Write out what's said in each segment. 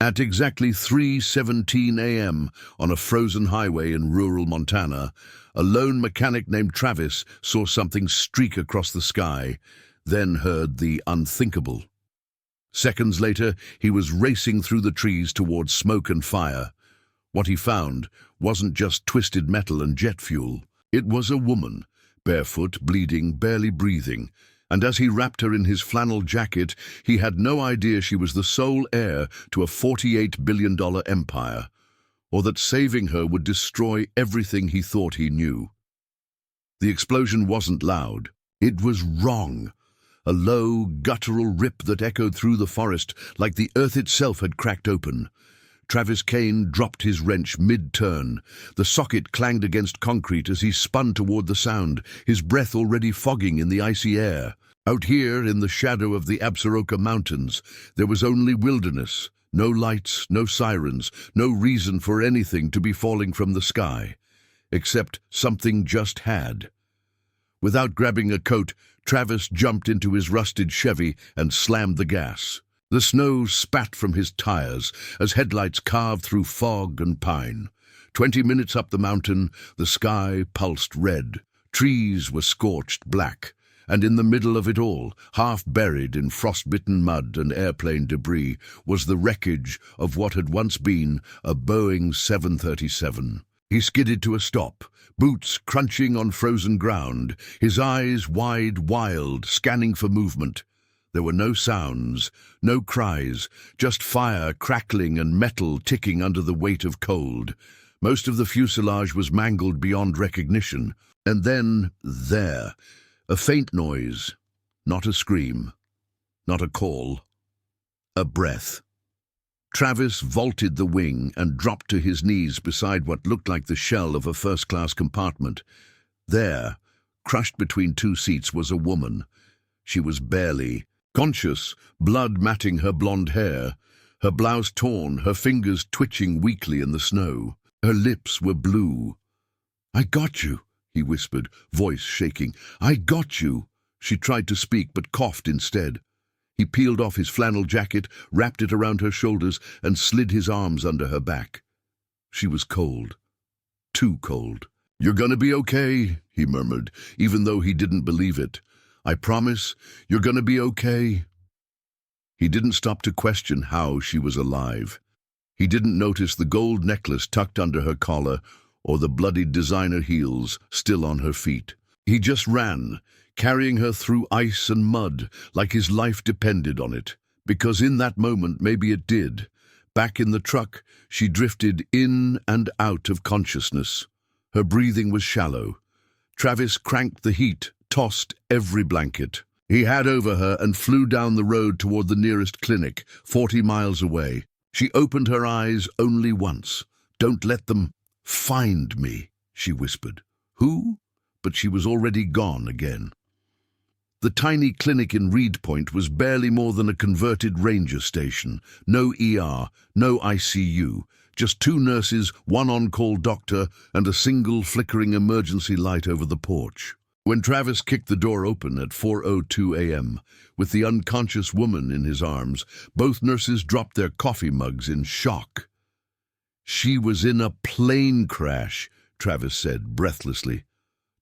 At exactly 3:17 a.m. on a frozen highway in rural Montana, a lone mechanic named Travis saw something streak across the sky, then heard the unthinkable. Seconds later, he was racing through the trees towards smoke and fire. What he found wasn't just twisted metal and jet fuel. It was a woman, barefoot, bleeding, barely breathing, and as he wrapped her in his flannel jacket, he had no idea she was the sole heir to a $48 billion empire, or that saving her would destroy everything he thought he knew. The explosion wasn't loud. It was wrong. A low, guttural rip that echoed through the forest like the earth itself had cracked open. Travis Kane dropped his wrench mid-turn. The socket clanged against concrete as he spun toward the sound, his breath already fogging in the icy air. Out here, in the shadow of the Absaroka Mountains, there was only wilderness. No lights, no sirens, no reason for anything to be falling from the sky. Except something just had. Without grabbing a coat, Travis jumped into his rusted Chevy and slammed the gas. The snow spat from his tires as headlights carved through fog and pine. 20 minutes up the mountain, the sky pulsed red. Trees were scorched black. And in the middle of it all, half buried in frostbitten mud and airplane debris, was the wreckage of what had once been a Boeing 737. He skidded to a stop, boots crunching on frozen ground, his eyes wide, wild, scanning for movement. There were no sounds, no cries, just fire crackling and metal ticking under the weight of cold. Most of the fuselage was mangled beyond recognition. And then, there, a faint noise, not a scream, not a call, a breath. Travis vaulted the wing and dropped to his knees beside what looked like the shell of a first-class compartment. There, crushed between two seats, was a woman. She was barely conscious, blood matting her blonde hair, her blouse torn, her fingers twitching weakly in the snow. Her lips were blue. "I got you," he whispered, voice shaking. "I got you." She tried to speak, but coughed instead. He peeled off his flannel jacket, wrapped it around her shoulders, and slid his arms under her back. She was cold. Too cold. "You're gonna be okay," he murmured, even though he didn't believe it. "I promise, you're gonna be okay." He didn't stop to question how she was alive. He didn't notice the gold necklace tucked under her collar, or the bloodied designer heels still on her feet. He just ran, carrying her through ice and mud like his life depended on it. Because in that moment, maybe it did. Back in the truck, she drifted in and out of consciousness. Her breathing was shallow. Travis cranked the heat, tossed every blanket. He had over her and flew down the road toward the nearest clinic, 40 miles away. She opened her eyes only once. "Don't let them find me," she whispered. "Who?" But she was already gone again. The tiny clinic in Reed Point was barely more than a converted ranger station. No ER, no ICU, just 2 nurses, 1 on-call doctor, and a single flickering emergency light over the porch. When Travis kicked the door open at 4:02 a.m., with the unconscious woman in his arms, both nurses dropped their coffee mugs in shock. "She was in a plane crash," Travis said breathlessly.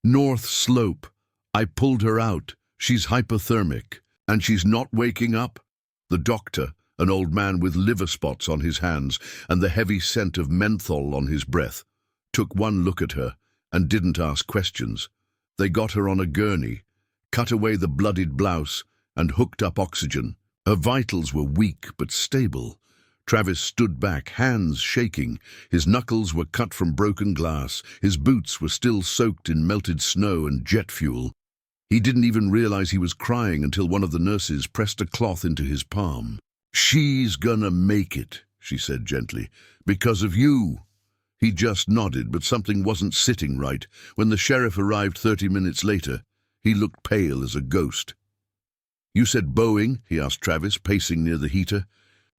"North Slope. I pulled her out. She's hypothermic. And she's not waking up?" The doctor, an old man with liver spots on his hands and the heavy scent of menthol on his breath, took one look at her and didn't ask questions. They got her on a gurney, cut away the bloodied blouse, and hooked up oxygen. Her vitals were weak but stable. Travis stood back, hands shaking. His knuckles were cut from broken glass. His boots were still soaked in melted snow and jet fuel. He didn't even realize he was crying until one of the nurses pressed a cloth into his palm. "She's gonna make it," she said gently, "because of you." He just nodded, but something wasn't sitting right. When the sheriff arrived 30 minutes later, he looked pale as a ghost. "You said Boeing?" he asked Travis, pacing near the heater.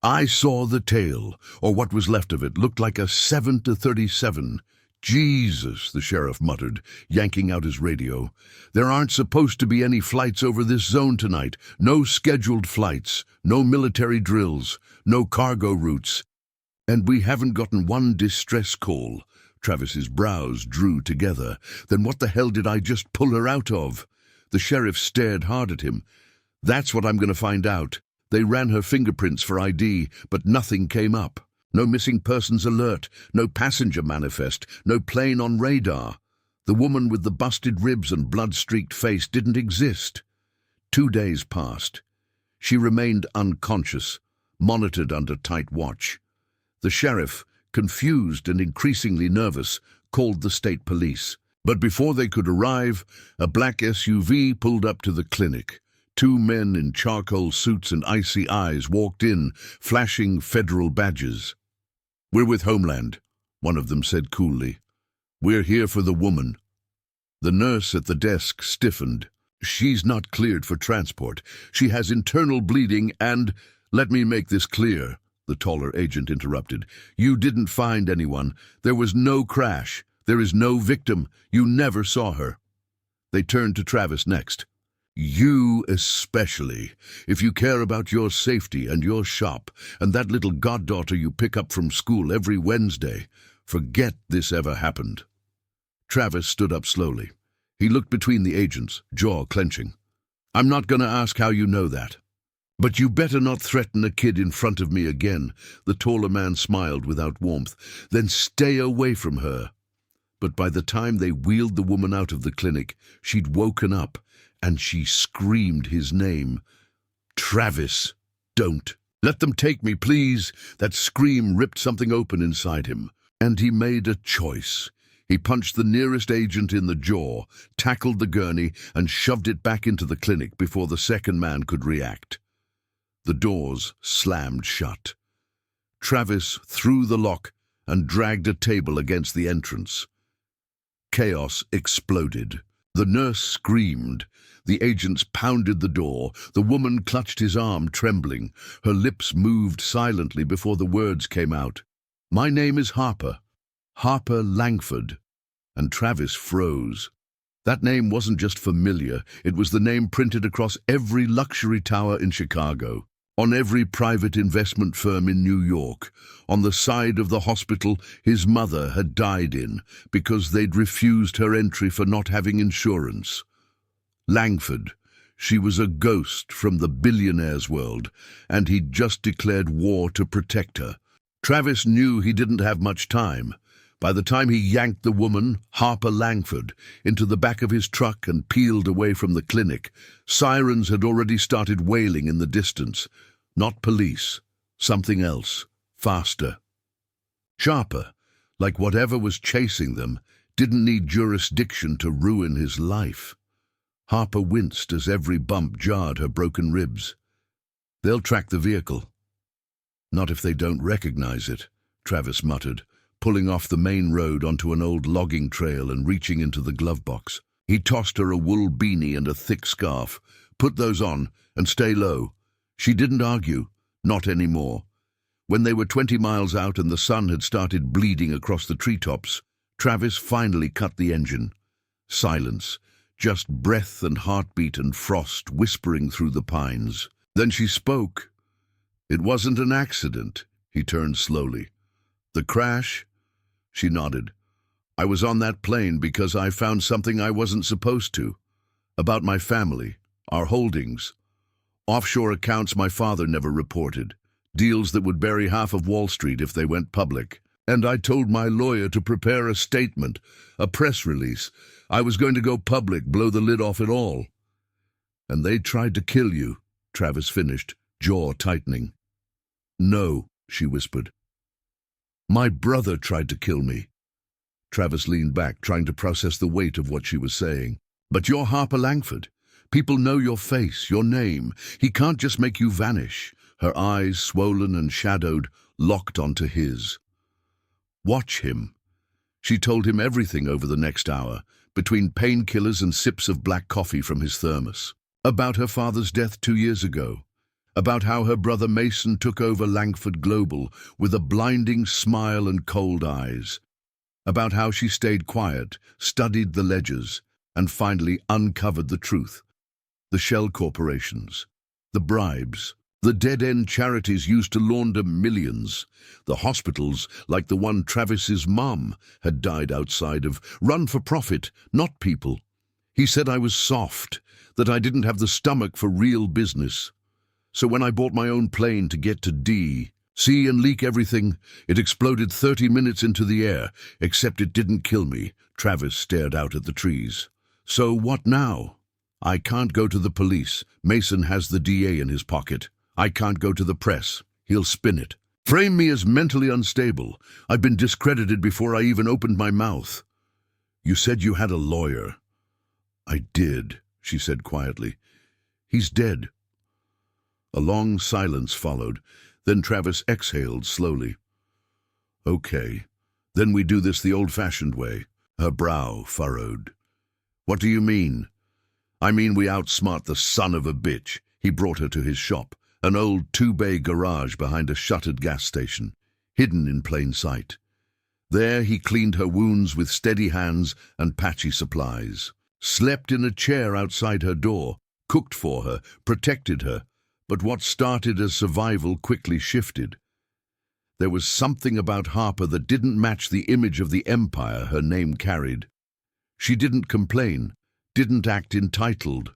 "I saw the tail, or what was left of it, looked like a 7-37. "Jesus," the sheriff muttered, yanking out his radio. "There aren't supposed to be any flights over this zone tonight. No scheduled flights, no military drills, no cargo routes. And we haven't gotten one distress call. Travis's brows drew together. Then what the hell did I just pull her out of? The sheriff stared hard at him. That's what I'm going to find out. They ran her fingerprints for ID, but nothing came up. No missing persons alert, no passenger manifest, no plane on radar. The woman with the busted ribs and blood-streaked face didn't exist. 2 days passed. She remained unconscious, monitored under tight watch. The sheriff, confused and increasingly nervous, called the state police. But before they could arrive, a black SUV pulled up to the clinic. 2 men in charcoal suits and icy eyes walked in, flashing federal badges. "We're with Homeland," one of them said coolly. "We're here for the woman." The nurse at the desk stiffened. "She's not cleared for transport. She has internal bleeding and—" "Let me make this clear," the taller agent interrupted. "You didn't find anyone. There was no crash. There is no victim. You never saw her." They turned to Travis next. "You especially, if you care about your safety and your shop and that little goddaughter you pick up from school every Wednesday, forget this ever happened." Travis stood up slowly. He looked between the agents, jaw clenching. "I'm not going to ask how you know that. But you better not threaten a kid in front of me again." The taller man smiled without warmth. "Then stay away from her." But by the time they wheeled the woman out of the clinic, she'd woken up, and she screamed his name. "Travis, don't. Let them take me, please." That scream ripped something open inside him, and he made a choice. He punched the nearest agent in the jaw, tackled the gurney, and shoved it back into the clinic before the second man could react. The doors slammed shut. Travis threw the lock and dragged a table against the entrance. Chaos exploded. The nurse screamed. The agents pounded the door. The woman clutched his arm, trembling. Her lips moved silently before the words came out. "My name is Harper. Harper Langford." And Travis froze. That name wasn't just familiar. It was the name printed across every luxury tower in Chicago, on every private investment firm in New York, on the side of the hospital his mother had died in because they'd refused her entry for not having insurance. Langford. She was a ghost from the Billionaire's world, and he'd just declared war to protect her. Travis knew he didn't have much time. By the time he yanked the woman, Harper Langford, into the back of his truck and peeled away from the clinic, sirens had already started wailing in the distance. Not police, something else, faster. Sharper, like whatever was chasing them, didn't need jurisdiction to ruin his life. Harper winced as every bump jarred her broken ribs. "They'll track the vehicle." "Not if they don't recognize it," Travis muttered, pulling off the main road onto an old logging trail and reaching into the glove box. He tossed her a wool beanie and a thick scarf. "Put those on and stay low." She didn't argue, not anymore. When they were 20 miles out and the sun had started bleeding across the treetops, Travis finally cut the engine. Silence, just breath and heartbeat and frost whispering through the pines. Then she spoke. "It wasn't an accident." He turned slowly. "The crash?" She nodded. "I was on that plane because I found something I wasn't supposed to. About my family, our holdings. Offshore accounts my father never reported. Deals that would bury half of Wall Street if they went public. And I told my lawyer to prepare a statement, a press release. I was going to go public, blow the lid off it all." "And they tried to kill you," Travis finished, jaw tightening. "No," she whispered. "My brother tried to kill me." Travis leaned back, trying to process the weight of what she was saying. "But you're Harper Langford. People know your face, your name. He can't just make you vanish." Her eyes, swollen and shadowed, locked onto his. "Watch him." She told him everything over the next hour, between painkillers and sips of black coffee from his thermos. About her father's death 2 years ago. About how her brother Mason took over Langford Global with a blinding smile and cold eyes. About how she stayed quiet, studied the ledgers, and finally uncovered the truth. The shell corporations, the bribes, The dead-end charities used to launder millions. The hospitals, like the one Travis's mom, had died outside of, run for profit, not people. He said I was soft, that I didn't have the stomach for real business. So when I bought my own plane to get to D.C. and leak everything, it exploded 30 minutes into the air, except it didn't kill me. Travis stared out at the trees. So what now? I can't go to the police. Mason has the DA in his pocket. I can't go to the press. He'll spin it. Frame me as mentally unstable. I've been discredited before I even opened my mouth. You said you had a lawyer. I did, she said quietly. He's dead. A long silence followed. Then Travis exhaled slowly. Okay, then we do this the old-fashioned way. Her brow furrowed. What do you mean? I mean we outsmart the son of a bitch. He brought her to his shop, an old two-bay garage behind a shuttered gas station, hidden in plain sight. There he cleaned her wounds with steady hands and patchy supplies, slept in a chair outside her door, cooked for her, protected her, but what started as survival quickly shifted. There was something about Harper that didn't match the image of the empire her name carried. She didn't complain, didn't act entitled.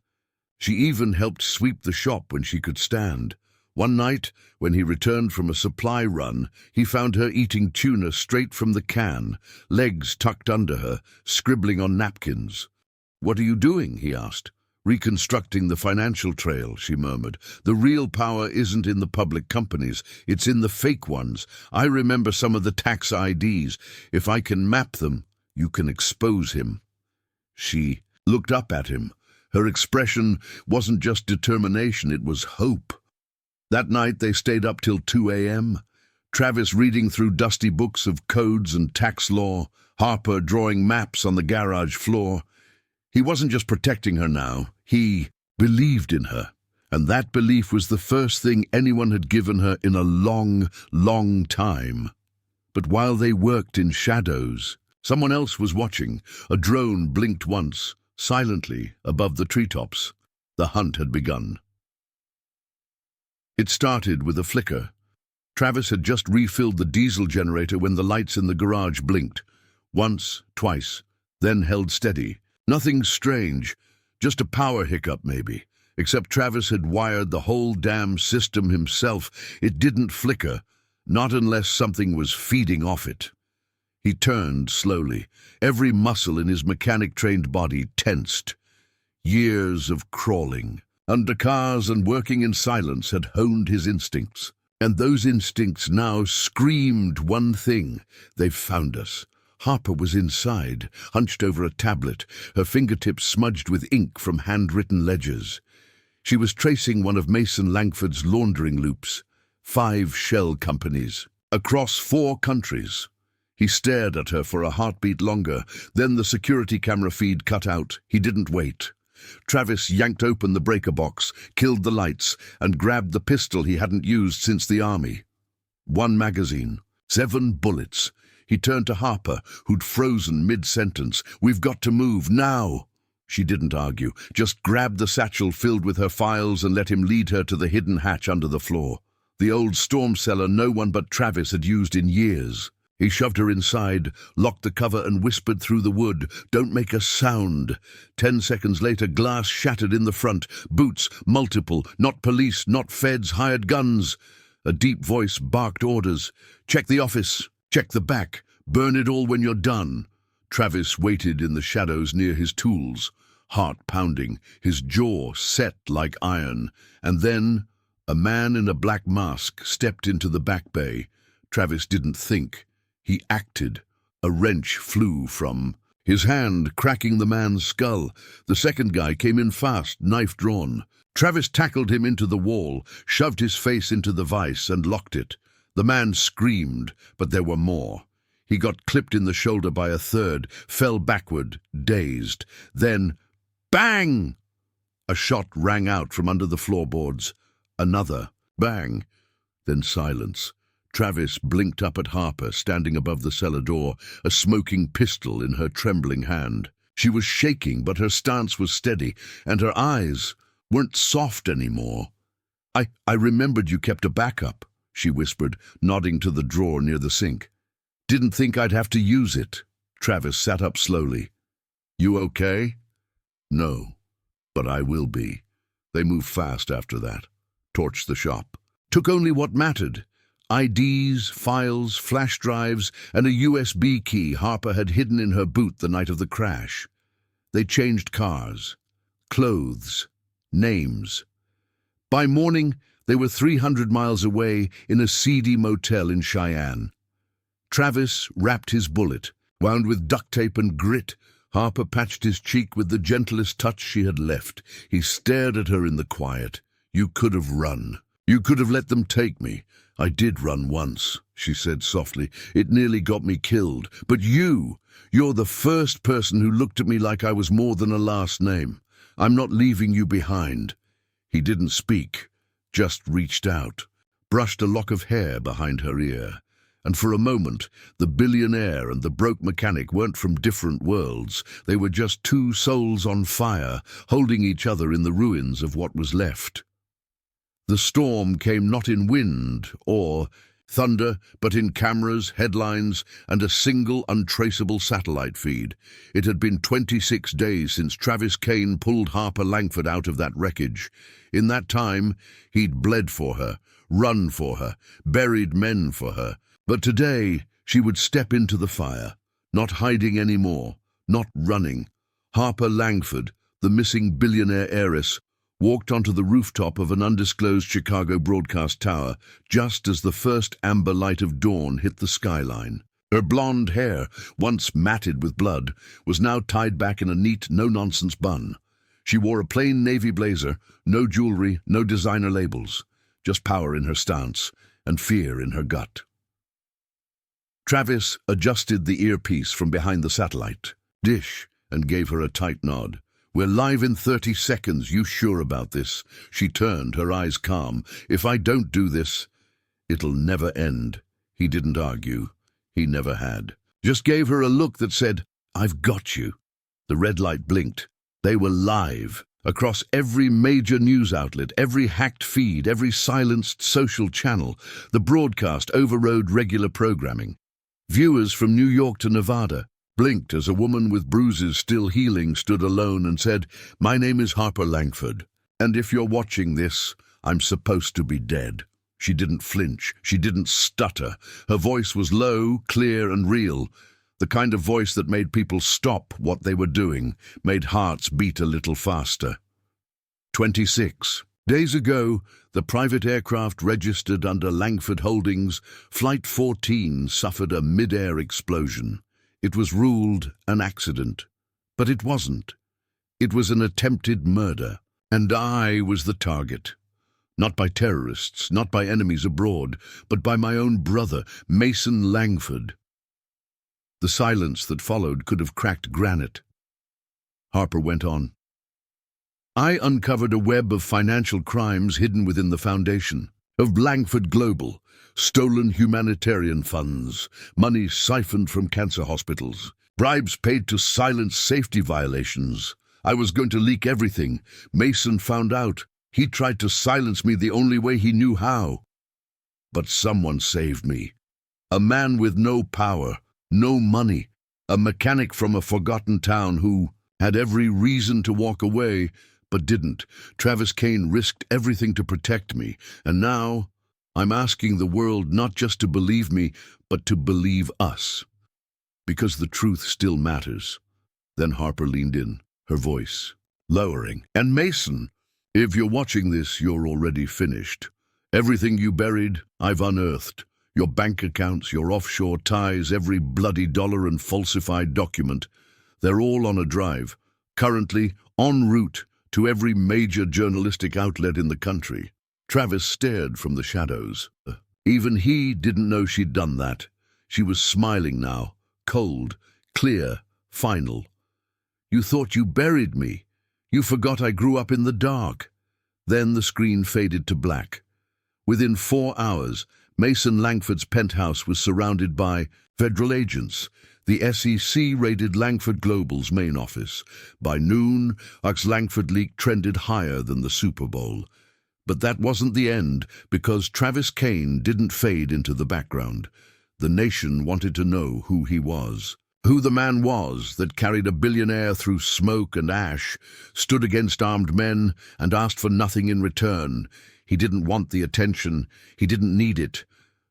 She even helped sweep the shop when she could stand. One night, when he returned from a supply run, he found her eating tuna straight from the can, legs tucked under her, scribbling on napkins. "What are you doing?" he asked. "Reconstructing the financial trail," she murmured. "The real power isn't in the public companies, it's in the fake ones. I remember some of the tax IDs. If I can map them, you can expose him." She looked up at him. Her expression wasn't just determination, it was hope. That night they stayed up till 2 a.m., Travis reading through dusty books of codes and tax law, Harper drawing maps on the garage floor. He wasn't just protecting her now, he believed in her, and that belief was the first thing anyone had given her in a long, long time. But while they worked in shadows, someone else was watching. A drone blinked once, silently, above the treetops. The hunt had begun. It started with a flicker. Travis had just refilled the diesel generator when the lights in the garage blinked. Once, twice, then held steady. Nothing strange, just a power hiccup maybe. Except Travis had wired the whole damn system himself. It didn't flicker, not unless something was feeding off it. He turned slowly, every muscle in his mechanic-trained body tensed. Years of crawling under cars and working in silence had honed his instincts. And those instincts now screamed one thing: they've found us. Harper was inside, hunched over a tablet, her fingertips smudged with ink from handwritten ledgers. She was tracing one of Mason Langford's laundering loops. 5 shell companies, across 4 countries. He stared at her for a heartbeat longer, then the security camera feed cut out. He didn't wait. Travis yanked open the breaker box, killed the lights, and grabbed the pistol he hadn't used since the army. 1 magazine, 7 bullets. He turned to Harper, who'd frozen mid-sentence. "We've got to move, now!" She didn't argue, just grabbed the satchel filled with her files and let him lead her to the hidden hatch under the floor. The old storm cellar no one but Travis had used in years. He shoved her inside, locked the cover and whispered through the wood, "Don't make a sound." 10 seconds later, glass shattered in the front. Boots, multiple, not police, not feds, hired guns. A deep voice barked orders. "Check the office, check the back, burn it all when you're done." Travis waited in the shadows near his tools, heart pounding, his jaw set like iron. And then a man in a black mask stepped into the back bay. Travis didn't think. He acted. A wrench flew from his hand, cracking the man's skull. The second guy came in fast, knife drawn. Travis tackled him into the wall, shoved his face into the vise, and locked it. The man screamed, but there were more. He got clipped in the shoulder by a third, fell backward, dazed. Then, bang! A shot rang out from under the floorboards. Another. Bang! Then silence. Travis blinked up at Harper, standing above the cellar door, a smoking pistol in her trembling hand. She was shaking, but her stance was steady, and her eyes weren't soft anymore. I remembered you kept a backup, she whispered, nodding to the drawer near the sink. Didn't think I'd have to use it. Travis sat up slowly. You okay? No, but I will be. They moved fast after that. Torched the shop. Took only what mattered. IDs, files, flash drives, and a USB key Harper had hidden in her boot the night of the crash. They changed cars, clothes, names. By morning, they were 300 miles away in a seedy motel in Cheyenne. Travis wrapped his bullet, wound with duct tape and grit. Harper patched his cheek with the gentlest touch she had left. He stared at her in the quiet. You could have run. You could have let them take me. I did run once, she said softly. It nearly got me killed. But you're the first person who looked at me like I was more than a last name. I'm not leaving you behind. He didn't speak, just reached out, brushed a lock of hair behind her ear. And for a moment, the billionaire and the broke mechanic weren't from different worlds. They were just two souls on fire, holding each other in the ruins of what was left. The storm came not in wind or thunder, but in cameras, headlines, and a single untraceable satellite feed. It had been 26 days since Travis Kane pulled Harper Langford out of that wreckage. In that time, he'd bled for her, run for her, buried men for her. But today, she would step into the fire, not hiding anymore, not running. Harper Langford, the missing billionaire heiress, walked onto the rooftop of an undisclosed Chicago broadcast tower just as the first amber light of dawn hit the skyline. Her blonde hair, once matted with blood, was now tied back in a neat, no-nonsense bun. She wore a plain navy blazer, no jewelry, no designer labels, just power in her stance and fear in her gut. Travis adjusted the earpiece from behind the satellite dish and gave her a tight nod. We're live in 30 seconds, you sure about this? She turned, her eyes calm. If I don't do this, it'll never end. He didn't argue. He never had. Just gave her a look that said, I've got you. The red light blinked. They were live. Across every major news outlet, every hacked feed, every silenced social channel, the broadcast overrode regular programming. Viewers from New York to Nevada blinked as a woman with bruises still healing stood alone and said, My name is Harper Langford, and if you're watching this, I'm supposed to be dead. She didn't flinch. She didn't stutter. Her voice was low, clear, and real, the kind of voice that made people stop what they were doing, made hearts beat a little faster. 26 days ago, the private aircraft registered under Langford Holdings, Flight 14, suffered a mid-air explosion. It was ruled an accident, but it wasn't. It was an attempted murder, and I was the target. Not by terrorists, not by enemies abroad, but by my own brother, Mason Langford. The silence that followed could have cracked granite. Harper went on. I uncovered a web of financial crimes hidden within the foundation, of Langford Global, stolen humanitarian funds, money siphoned from cancer hospitals, bribes paid to silence safety violations. I was going to leak everything. Mason found out. He tried to silence me the only way he knew how. But someone saved me. A man with no power, no money, a mechanic from a forgotten town who had every reason to walk away, but didn't. Travis Kane risked everything to protect me, and now I'm asking the world not just to believe me, but to believe us. Because the truth still matters. Then Harper leaned in, her voice lowering. And Mason, if you're watching this, you're already finished. Everything you buried, I've unearthed. Your bank accounts, your offshore ties, every bloody dollar and falsified document. They're all on a drive, currently en route to every major journalistic outlet in the country. Travis stared from the shadows. Even he didn't know she'd done that. She was smiling now, cold, clear, final. You thought you buried me. You forgot I grew up in the dark. Then the screen faded to black. Within 4 hours, Mason Langford's penthouse was surrounded by federal agents. The SEC raided Langford Global's main office. By noon, Langford leak trended higher than the Super Bowl. But that wasn't the end, because Travis Kane didn't fade into the background. The nation wanted to know who he was. Who the man was that carried a billionaire through smoke and ash, stood against armed men, and asked for nothing in return. He didn't want the attention, he didn't need it.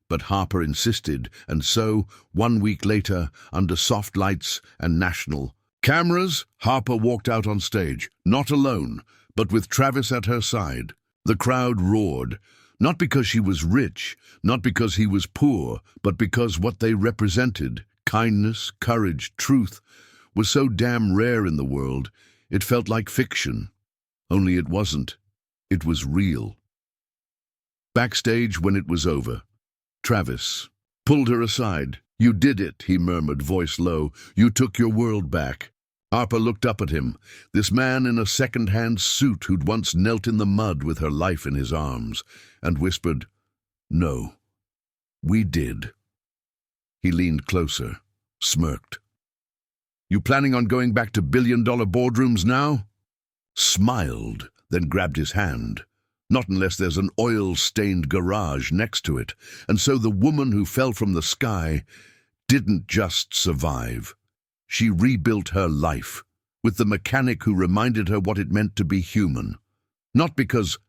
But Harper insisted, and so, 1 week later, under soft lights and national cameras, Harper walked out on stage, not alone, but with Travis at her side. The crowd roared, not because she was rich, not because he was poor, but because what they represented, kindness, courage, truth, was so damn rare in the world, it felt like fiction. Only it wasn't. It was real. Backstage, when it was over, Travis pulled her aside. "You did it," he murmured, voice low. "You took your world back." Harper looked up at him, this man in a second-hand suit who'd once knelt in the mud with her life in his arms, and whispered, "No, we did." He leaned closer, smirked. "You planning on going back to billion-dollar boardrooms now?" Smiled, then grabbed his hand. "Not unless there's an oil-stained garage next to it." And so the woman who fell from the sky didn't just survive. She rebuilt her life, with the mechanic who reminded her what it meant to be human. Not because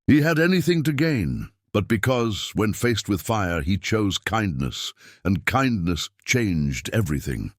he had anything to gain, but because, when faced with fire, he chose kindness, and kindness changed everything.